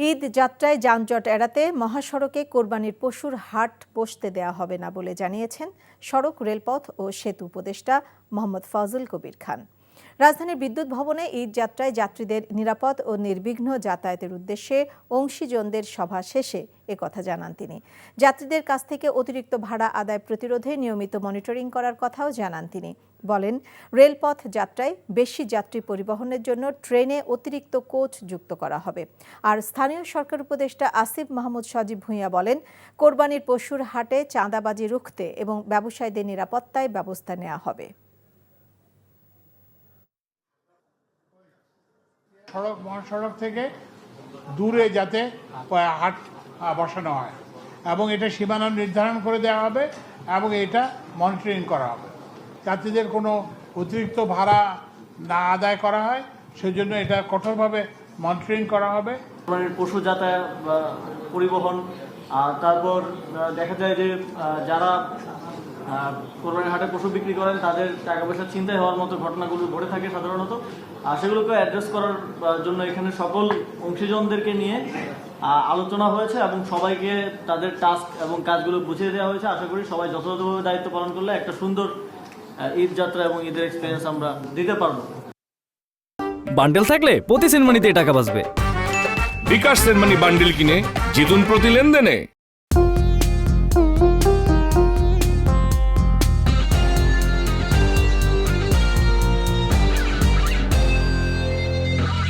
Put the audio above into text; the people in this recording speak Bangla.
ঈদ যাত্রায় যানজট এড়াতে মহাসড়কে কোরবানির পশুর হাট বসতে দেওয়া হবে না বলে জানিয়েছেন সড়ক, রেলপথ ও সেতু উপদেষ্টা মোহাম্মদ ফজল কবির খান। রাজধানীর বিদ্যুৎ ভবনে ঈদ যাত্রায় যাত্রীদের নিরাপদ ও নির্বিঘ্ন যাতায়াতের উদ্দেশ্যে অংশীজনদের সভা শেষে একথা জানান তিনি। যাত্রীদের কাছ থেকে অতিরিক্ত ভাড়া আদায় প্রতিরোধে নিয়মিত মনিটরিং করার কথাও জানান তিনি। বলেন, রেলপথ যাত্রায় বেশি যাত্রী পরিবহনের জন্য ট্রেনে অতিরিক্ত কোচ যুক্ত করা হবে। আর স্থানীয় সরকার উপদেষ্টা আসিফ মাহমুদ সজীব ভূঁইয়া বলেন, কোরবানির পশুর হাটে চাঁদাবাজি রুখতে এবং ব্যবসায়ীদের নিরাপত্তায় ব্যবস্থা নেওয়া হবে। মহাসড়ক থেকে দূরে যাতে হাট বসানো হয় এবং এটা সীমানা নির্ধারণ করে দেওয়া হবে এবং এটা মনিটরিং করা হবে। যাত্রীদের কোনো অতিরিক্ত ভাড়া না আদায় করা হয় সেজন্য এটা কঠোরভাবে মনিটরিং করা হবে। পশু যাতায়াত পরিবহন, তারপর দেখা যায় যে যারা কোরবানির হাটে পশু বিক্রি করেন তাদের টাকা পয়সা ছিনতাই হওয়ার মতো ঘটনাগুলো ঘটে থাকে সাধারণত। সেগুলোকে অ্যাড্রেস করার জন্য এখানে সকল অংশীজনদেরকে নিয়ে আলোচনা হয়েছে এবং সবাইকে তাদের টাস্ক এবং কাজগুলো বুঝিয়ে দেওয়া হয়েছে। আশা করি সবাই যথাযথভাবে দায়িত্ব পালন করলে একটা সুন্দর ঈদ যাত্রা এবং ঈদের এক্সপিরিয়েন্স আমরা দিতে পারবো। বান্ডেল থাকলে প্রতি সেনমানিতে টাকা বাঁচবে। বিকাশ সেনমানি বান্ডেল কিনে জিতুন প্রতি লেনদেনে।